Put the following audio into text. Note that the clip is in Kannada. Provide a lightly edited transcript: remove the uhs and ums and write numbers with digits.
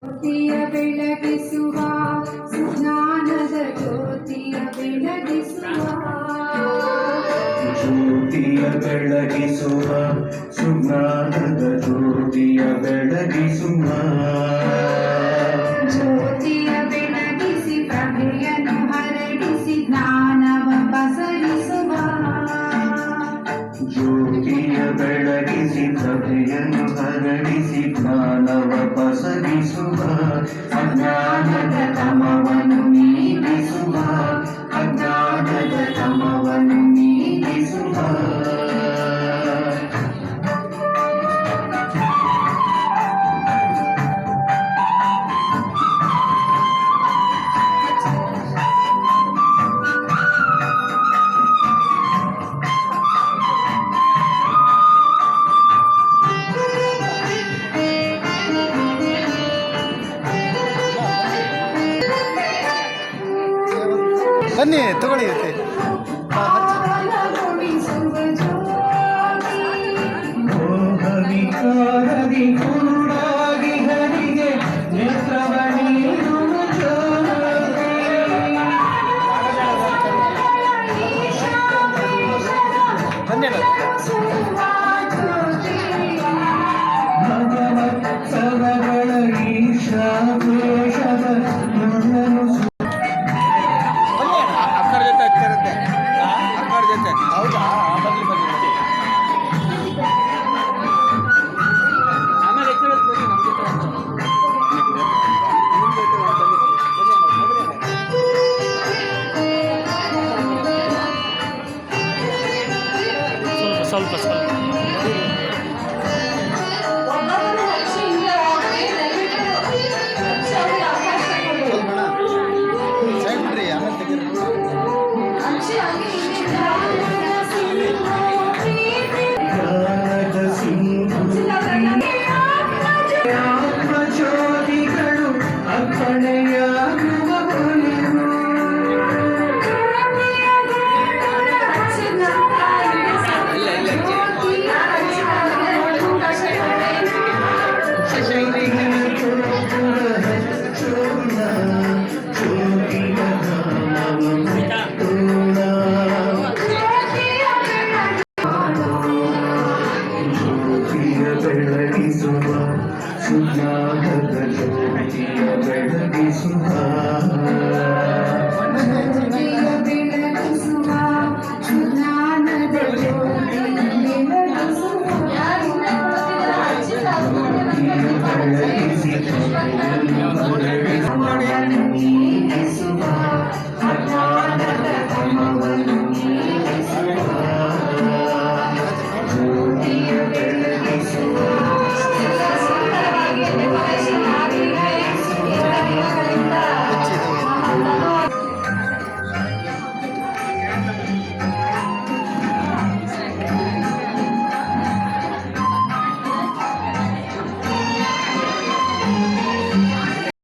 ಜ್ಯೋತಿಯ ಬೆಳಗಿಸುವ ಸುಜ್ಞಾನದ ಜ್ಯೋತಿಯ ಬೆಳಗಿಸುವ ಜ್ಯೋತಿಯ ಬೆಳಗಿಸುವ ಸುಜ್ಞಾನದ ಜ್ಯೋತಿಯ ಬೆಳಗಿಸುವ ಜ್ಯೋತಿಯ ಬೆಳಗಿಸಿ ಪ್ರಭೆಯನ್ನು ಹರಡಿಸಿ ಜ್ಞಾನವ ಪಸರಿಸುವ ಜ್ಯೋತಿಯ ಬೆಳಗಿಸಿ ಪ್ರಭೆಯನ್ನು ಹರಡಿಸಿ ಜ್ಞಾನವ ಪಸರಿಸುವ ಅಜ್ಞಾನದ ತಮವನ್ನು ನೀಗಿಸುವ ಅಜ್ಞಾನದ ತಮವನ್ನು ನೀಗಿಸುವ ಬನ್ನಿ ತಗೊಳ್ಳಿ ಮೋಹವಿಕಾರದಿ ಕುರುಡಾಗಿ ಹರಿಗೆ ನೇತ್ರವ ನೀಡುವ ಜ್ಯೋತಿ ಭಗವತ್ಸವಗಳ ಈಶಾ ದ್ವೇಷದ ಮುಳ್ಳನು ಹೌದಾ ಬನ್ನಿ ಬನ್ನಿ ಆಮೇಲೆ ಸ್ವಲ್ಪ ಸೈಡ್ ಬಿಡ್ರಿ ಆಮೇಲೆ ತೆಗೀರಿ ಆತ್ಮಜ್ಯೋತಿಗಳು ಅರ್ಪಣೆಯಾಗುವ ಕೊನೆಗೂ ಬೆಳಗಿಸುವ ಸುಜ್ಞಾನದ ಜ್ಯೋತಿಯ ಬೆಳಗಿಸುವ ಸುಜ್ಞಾನದ ಜ್ಯೋತಿಯ ಬೆಳಗಿಸಿ